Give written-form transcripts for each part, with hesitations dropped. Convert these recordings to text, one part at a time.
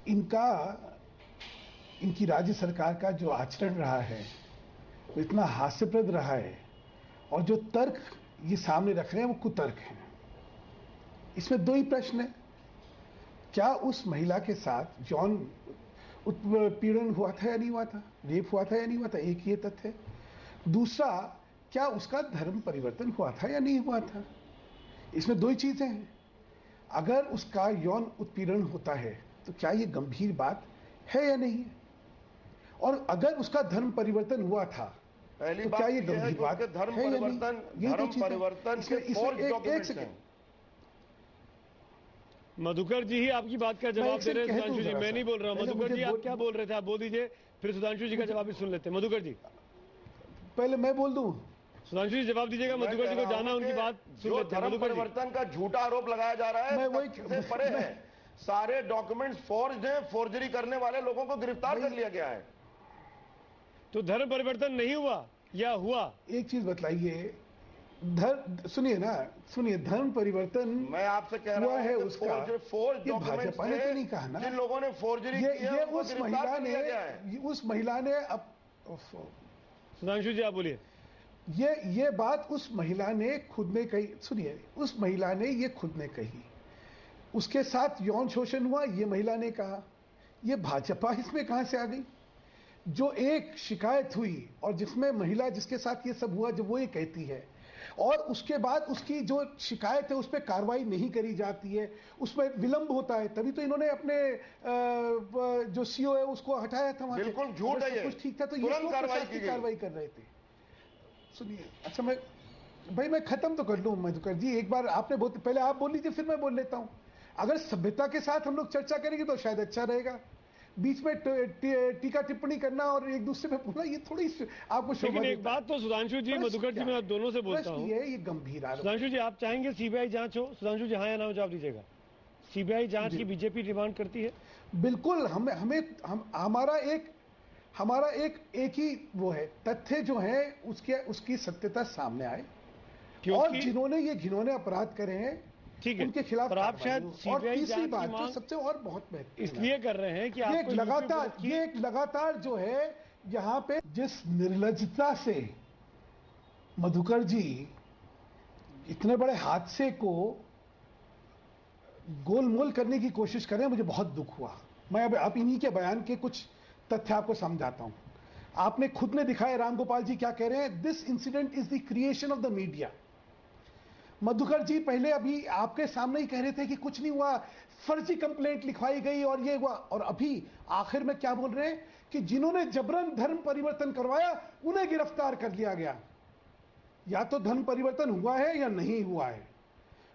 इनका इनकी राज्य सरकार का जो आचरण रहा है वो इतना हास्यप्रद रहा है, और जो तर्क ये सामने रख रहे हैं वो कुतर्क हैं। इसमें दो ही प्रश्न है, क्या उस महिला के साथ यौन उत्पीड़न हुआ था या नहीं हुआ था, रेप हुआ था या नहीं हुआ था, एक ये तथ्य है। दूसरा, क्या उसका धर्म परिवर्तन हुआ था या नहीं हुआ था। इसमें दो ही चीजें हैं। अगर उसका यौन उत्पीड़न होता है तो क्या ये गंभीर बात है या नहीं है, और अगर उसका धर्म परिवर्तन हुआ था पहली तो बात क्या ये है गंभीर कि बात उसके धर्म है या नहीं? परिवर्तन के फोर्ज डॉक्यूमेंट्स हैं। मधुकर जी ही आपकी बात का जवाब दे रहे हैं सुधांशु जी, मैं नहीं बोल रहा हूं। मधुकर जी आप क्या बोल रहे थे, आप बोल दीजिए, फिर सुधांशु जी का जवाब भी सुन लेते हैं। मधुकर जी पहले मैं बोल दूं, सुधांशु जी जवाब दीजिएगा, मधुकर जी को जाना उनकी बात सुन लेते हैं। धर्म परिवर्तन का झूठा आरोप लगाया जा रहा है, से परे है। सारे डॉक्यूमेंट्स फोर्ज्ड हैं, फोर्जरी करने वाले लोगों को गिरफ्तार कर लिया गया है। तो धर्म परिवर्तन नहीं हुआ या हुआ? एक चीज बतलाइए, सुनिए ना, सुनिए, धर्म परिवर्तन मैं आपसे कह रहा है उसका, ये भाजपा ने तो नहीं कहा ना, जिन लोगों ने फोर्जरी की है, ये उस महिला ने अब सुधांशु जी आप बोलिए। ये बात उस महिला ने खुद ने कही। सुनिए, उस महिला ने ये खुद ने कही, उसके साथ यौन शोषण हुआ ये महिला ने कहा। ये भाजपा इसमें कहां से आ गई? जो एक शिकायत हुई और जिसमें महिला जिसके साथ ये सब हुआ, जब वो ये कहती है और उसके बाद उसकी जो शिकायत है उस पर कार्रवाई नहीं करी जाती है, उसमें विलंब होता है, तभी तो इन्होंने अपने जो सीओ है उसको हटाया था वहां से। बिल्कुल झूठ है ये, कुछ ठीक था तो ये कार्रवाई कर रहे थे। सुनिए, अच्छा मैं खत्म तो कर लूं मधुकर जी, एक बार आपने पहले आप बोल लीजिए, फिर मैं बोल लेता हूं। अगर सभ्यता के साथ हम लोग चर्चा करेंगे तो शायद अच्छा रहेगा। बीच में टीका टिप्पणी करना और एक दूसरे पे बोलना, ये थोड़ी आपको शोभा। लेकिन एक बात तो सुधांशु जी, मधुकर जी, मैं आप दोनों से बोलता हूं, ये गंभीर आरोप। सुधांशु जी आप चाहेंगे सीबीआई जांच हो? सुधांशु जी हाँ या ना जवाब दीजिएगा। सीबीआई जांच की बीजेपी डिमांड करती है? बिल्कुल। हमारा एक ही वो है, तथ्य जो है उसकी सत्यता सामने आए, और जिन्होंने ये घिनौने अपराध करे हैं ठीक है उनके खिलाफ। पर आप शायद सीबीआई तीसरी बात जो सबसे और बहुत महत्वपूर्ण इसलिए कर रहे हैं कि ये लगातार जो है यहां पे जिस निर्लज्जता से मधुकर जी इतने बड़े हादसे को गोलमोल करने की कोशिश कर रहे हैं, मुझे बहुत दुख हुआ। मैं अब इन्हीं के बयान के कुछ तथ्य आपको समझाता हूं। आपने खुद ने दिखाया, रामगोपाल जी क्या कह रहे हैं, this incident is the creation of the media. Madhukar ji पहले अभी आपके सामने ही कह रहे थे कि कुछ नहीं हुआ, फर्जी कंप्लेंट लिखवाई गई और ये हुआ, और अभी आखिर में क्या बोल रहे हैं कि जिन्होंने जबरन धर्म परिवर्तन करवाया उन्हें गिरफ्तार कर लिया गया। या तो धर्म परिवर्तन हुआ है या नहीं हुआ है,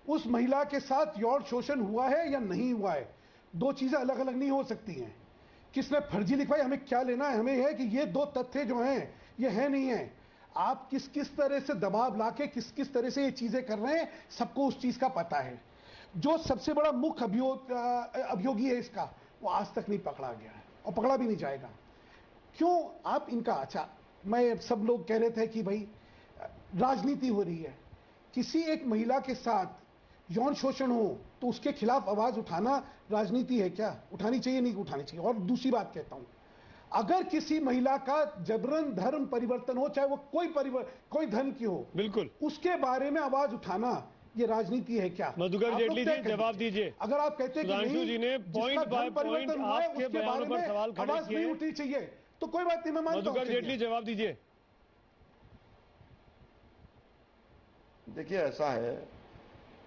उस महिला के साथ यौन शोषण हुआ है या नहीं हुआ है, दो चीजें अलग अलग नहीं हो सकती हैं। किसने फर्जी लिखवाई, हमें क्या लेना है, हमें यह है कि ये दो तथ्य जो हैं ये है नहीं है। आप किस तरह से दबाव लाके किस तरह से ये चीजें कर रहे हैं, सबको उस चीज का पता है। जो सबसे बड़ा मुख्य अभियोगी है इसका, वो आज तक नहीं पकड़ा गया है और पकड़ा भी नहीं जाएगा। क्यों आप इनका, अच्छा मैं सब लोग कह रहे थे कि भाई राजनीति हो रही है, किसी एक महिला के साथ यौन शोषण हो तो उसके खिलाफ आवाज उठाना राजनीति है क्या? उठानी चाहिए, नहीं उठानी चाहिए। और दूसरी बात कहता हूं, अगर किसी महिला का जबरन धर्म परिवर्तन हो, चाहे वो कोई धर्म की हो, बिल्कुल उसके बारे में आवाज उठाना ये राजनीति है क्या? मधुकर जेटली जी जवाब दीजिए। अगर आप कहते हैं कि सुधांशु जी ने पॉइंट बाय पॉइंट आपके बयानों पर सवाल खड़े किए, आवाज नहीं उठनी चाहिए, तो कोई बात नहीं, मैं मानता हूं। मधुकर जेटली जवाब दीजिए। देखिए ऐसा है,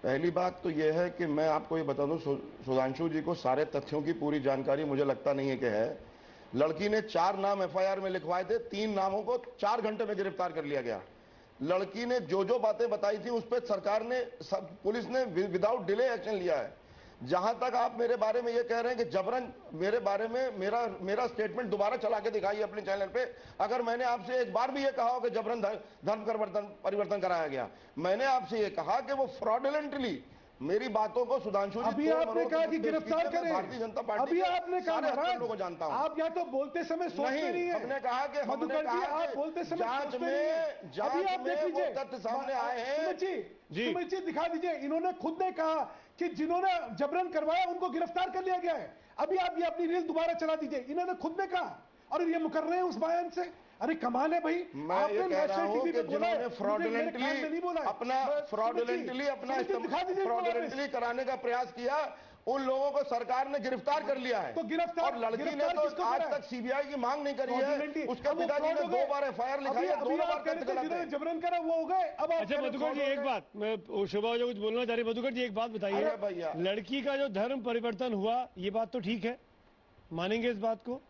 पहली बात तो यह है कि मैं आपको ये बता दूं, सुधांशु जी को सारे तथ्यों की पूरी जानकारी मुझे लगता नहीं है कि है। लड़की ने 4 नाम एफआईआर में लिखवाए थे, 3 नामों को 4 घंटे में गिरफ्तार कर लिया गया। लड़की ने जो बातें बताई थी उस पर सरकार ने, पुलिस ने विदाउट डिले एक्शन लिया है। जहां तक आप मेरे बारे में ये कह रहे हैं कि जबरन मेरे बारे में मेरा स्टेटमेंट दोबारा चला के दिखाइए अपने चैनल पे। अगर मैंने आपसे एक बार भी ये कहा हो कि जबरन धर्म परिवर्तन कराया गया, मैंने आपसे ये कहा कि वो फ्रॉडुलेंटली मेरी बातों को सुधांशु जी, अभी आपने कहा कि गिरफ्तार करें, भारतीय जनता पार्टी, अभी आपने कहा लोगों को जानता हूं, आप या तो बोलते समय सोचते नहीं है। हमने कहा कि मधुकर जी आप बोलते समय जांच में वो तथ्य सामने आए हैं सुमित जी दिखा दीजिए। इन्होंने खुद ने कहा कि जिन्होंने जबरन करवाया उनको गिरफ्तार कर लिया गया है। अभी आप ये अपनी रील दोबारा चला दीजिए, इन्होंने खुद ने कहा और ये मुकर रहे हैं उस बयान से। अरे कमाल है भाई। मैं ये कह रहा हूं कि जिन्होंने फ्रॉडुलेंटली कराने का प्रयास किया उन लोगों को सरकार ने गिरफ्तार कर लिया है। तो गिरफ्तार, और लड़की ने तो आज तक सीबीआई की मांग नहीं करी है। उसके पिताजी ने 2 बार एफआईआर लिखाई है, 2 बार जिन्होंने जबरन करा वो हो गए। अब अच्छा मधुकर जी एक बात, मैं शोभा जो कुछ बोलना चाह रही, मधुकर जी एक बात बताइए, भैया लड़की का जो धर्म परिवर्तन हुआ ये बात तो ठीक है, मानेंगे इस बात को?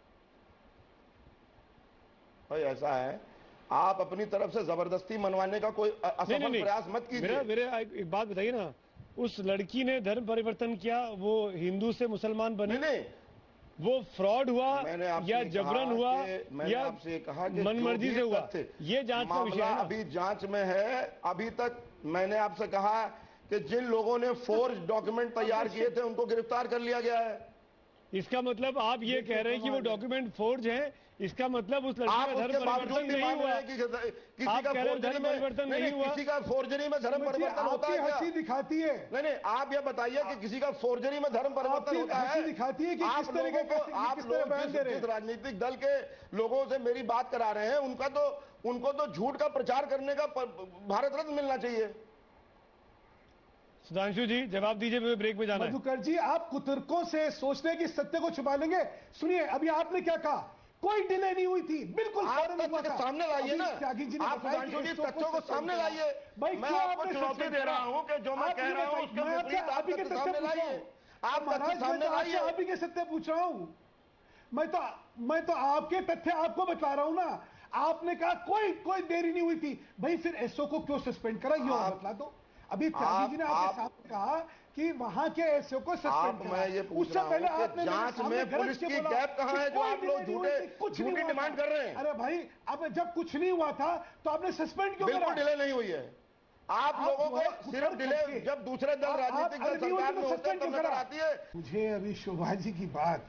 भाई ऐसा है, आप अपनी तरफ से जबरदस्ती मनवाने का कोई असफल प्रयास मत कीजिए। मेरे एक बात बताइए ना, उस लड़की ने धर्म परिवर्तन किया, वो हिंदू से मुसलमान बने, नहीं वो फ्रॉड हुआ या जबरन हुआ या आपसे कहा कि मनमर्जी से हुआ, ये जांच का विषय है। अभी जांच में है। अभी तक मैंने आपसे कहा कि जिन लोगों ने फोर्ज डॉक्यूमेंट तैयार किए थे उनको गिरफ्तार कर लिया गया है। इसका मतलब आप ये कह रहे हैं कि वो डॉक्यूमेंट फोर्ज है, इसका मतलब उस लड़की का धर्म परिवर्तन नहीं हुआ। किसी का धर्म परिवर्तन नहीं हुआ, किसी का फोर्जरी में धर्म परिवर्तन होता है क्या? हंसी दिखाती है। नहीं, आप ये बताइए कि किसी का फोर्जरी में धर्म परिवर्तन होता है? दिखाती है कि आप लोगों को, आप लोग जिस राजनीतिक दल के लोगों से मेरी बात करा रहे हैं उनको तो झूठ का प्रचार करने का भारत रत्न मिलना चाहिए। सुधांशु जी जवाब दीजिए, मुझे ब्रेक में जाना है। मधुकर जी आप कुतर्कों से सोचने की सत्य को छुपा लेंगे। सुनिए अभी आपने क्या कहा, कोई डिले नहीं हुई थी, बिल्कुल सामने लाइए ना, आप सुधांशु जी तथ्यों को सामने लाइए। मैं आपको चुनौती दे रहा हूं कि जो मैं कह रहा हूं उसके विपरीत आप तथ्य सामने लाइए। आप तथ्य सामने लाइए। आप ही के सत्य पूछ रहा हूं मैं तो आपके तथ्य आपको बता रहा हूं ना। आपने कहा कोई देरी नहीं हुई थी, भाई फिर एसओ को क्यों सस्पेंड करा ये बता दो। अभी त्यागी जी ने आपके सामने कहा कि वहां के एसओ को सस्पेंड करा। मैं ये पूछ रहा हूं कि जांच में पुलिस की गैप कहां है जो आप लोग झूठी डिमांड कर रहे हैं? अरे भाई अब जब कुछ नहीं हुआ था तो आपने सस्पेंड क्यों करा? बिल्कुल डिले नहीं हुई है। आप लोगों को सिर्फ डिले जब दूसरे दल राजनीतिक दल सरकार में होते हैं तब नजर आती है। मुझे अभी शोभा जी की बात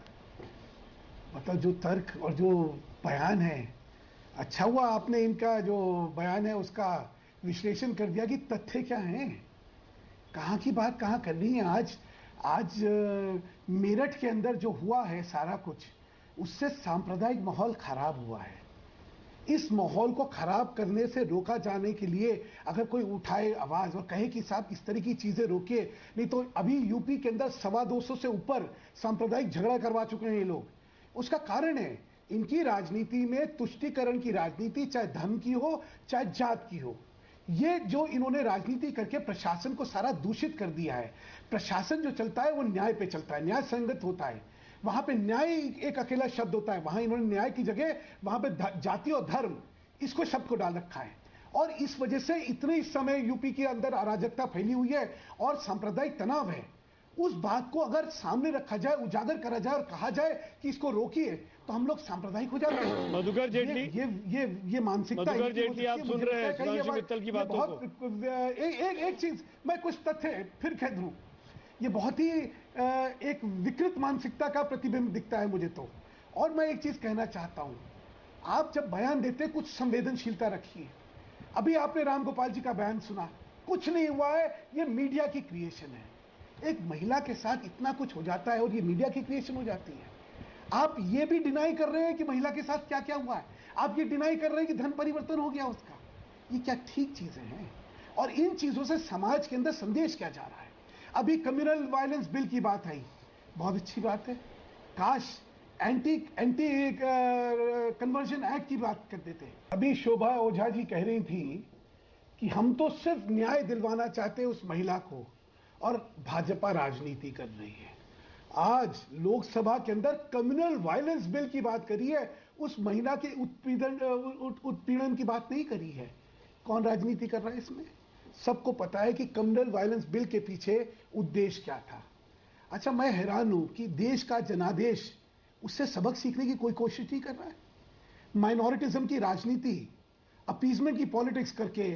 मतलब जो तर्क और जो बयान है, अच्छा हुआ आपने इनका जो बयान है उसका विश्लेषण कर दिया कि तथ्य क्या हैं, कहां की बात कहां करनी है। आज मेरठ के अंदर जो हुआ है सारा कुछ, उससे सांप्रदायिक माहौल खराब हुआ है। इस माहौल को खराब करने से रोका जाने के लिए अगर कोई उठाए आवाज और कहे कि साहब इस तरह की चीजें रोके, नहीं तो अभी यूपी के अंदर 225 से ऊपर सांप्रदायिक झगड़ा करवा चुके हैं ये लोग। उसका कारण है इनकी राजनीति में तुष्टीकरण की राजनीति, चाहे धर्म की हो चाहे जात की हो। ये जो इन्होंने राजनीति करके प्रशासन को सारा दूषित कर दिया है। प्रशासन जो चलता है वो न्याय पे चलता है, न्याय संगत होता है। वहां पे न्याय एक अकेला शब्द होता है, वहां इन्होंने न्याय की जगह वहां पे जाति और धर्म इसको शब्द को डाल रखा है। और इस वजह से इतने इस समय यूपी के अंदर अराजकता फैली हुई है और सांप्रदायिक तनाव है। उस बात को अगर सामने रखा जाए, उजागर करा जाए और कहा जाए कि इसको रोकिए, तो हम लोग सांप्रदायिक हो जाते हैं। मधुकर जेटली ये मानसिकता, मधुकर जेटली आप सुन रहे हैं सुधांशु मित्तल की बातों को। एक चीज मैं कुछ तथ्य फिर कह दूं, ये बहुत ही एक विकृत मानसिकता का प्रतिबिंब दिखता है मुझे तो। और मैं एक चीज कहना चाहता हूं, आप जब बयान देते कुछ संवेदनशीलता रखिए। अभी आपने राम गोपाल जी का बयान सुना, कुछ नहीं हुआ है, ये मीडिया की क्रिएशन है। एक महिला के साथ इतना कुछ हो जाता है और ये मीडिया की क्रिएशन हो जाती है। आप ये भी डिनाई कर रहे हैं कि महिला के साथ क्या क्या हुआ है, आप ये डिनाई कर रहे हैं कि धर्म परिवर्तन हो गया उसका। ये क्या ठीक चीजें हैं? और इन चीजों से समाज के अंदर संदेश क्या जा रहा है? अभी कम्युनल वायलेंस बिल की बात आई, बहुत अच्छी बात है। काश एंटी कन्वर्जन एक्ट की बात कर देते। अभी शोभा ओझा जी कह रही थी कि हम तो सिर्फ न्याय दिलवाना चाहते हैं उस महिला को, और भाजपा राजनीति कर रही है। आज लोकसभा के अंदर कम्युनल वायलेंस बिल की बात करी है, उस महिला के उत्पीड़न की बात नहीं करी है। कौन राजनीति कर रहा है इसमें? सबको पता है कि कम्युनल वायलेंस बिल के पीछे उद्देश्य क्या था। अच्छा, मैं हैरान हूं कि देश का जनादेश उससे सबक सीखने की कोई कोशिश नहीं कर रहा है। माइनॉरिटिज्म की राजनीति, अपीजमेंट की पॉलिटिक्स करके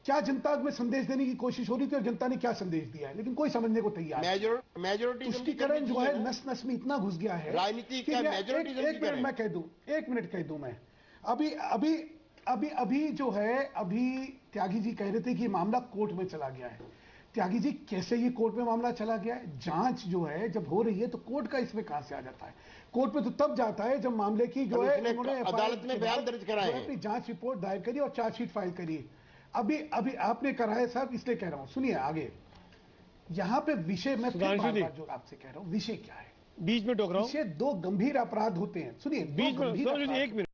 क्या जनता में संदेश देने की कोशिश हो रही थी और जनता ने क्या संदेश दिया है, लेकिन कोई समझने को तैयार नहीं। तुष्टीकरण जो है नस नस में इतना घुस गया है। राजनीति का एक मिनट मैं कह दूं, मैं अभी अभी जो है, अभी त्यागी जी कह रहे थे कि मामला कोर्ट में चला गया है। त्यागी जी, कैसे ये कोर्ट में मामला चला गया है? जांच जो है जब हो रही है तो कोर्ट का इसमें कहां से आ जाता है? कोर्ट में तो तब जाता है जब मामले की जो है उन्होंने अदालत में बयान दर्ज कराया है, अपनी जांच रिपोर्ट दायर करी और चार्जशीट फाइल करी। अभी आपने कराया साहब, इसलिए कह रहा हूं, सुनिए आगे। यहां पे विषय मैं फिर बार-बार जो आपसे कह रहा हूं, विषय क्या है? बीच में टोक रहा हूं, विषय दो गंभीर अपराध होते हैं। सुनिए, बीच में एक मिनट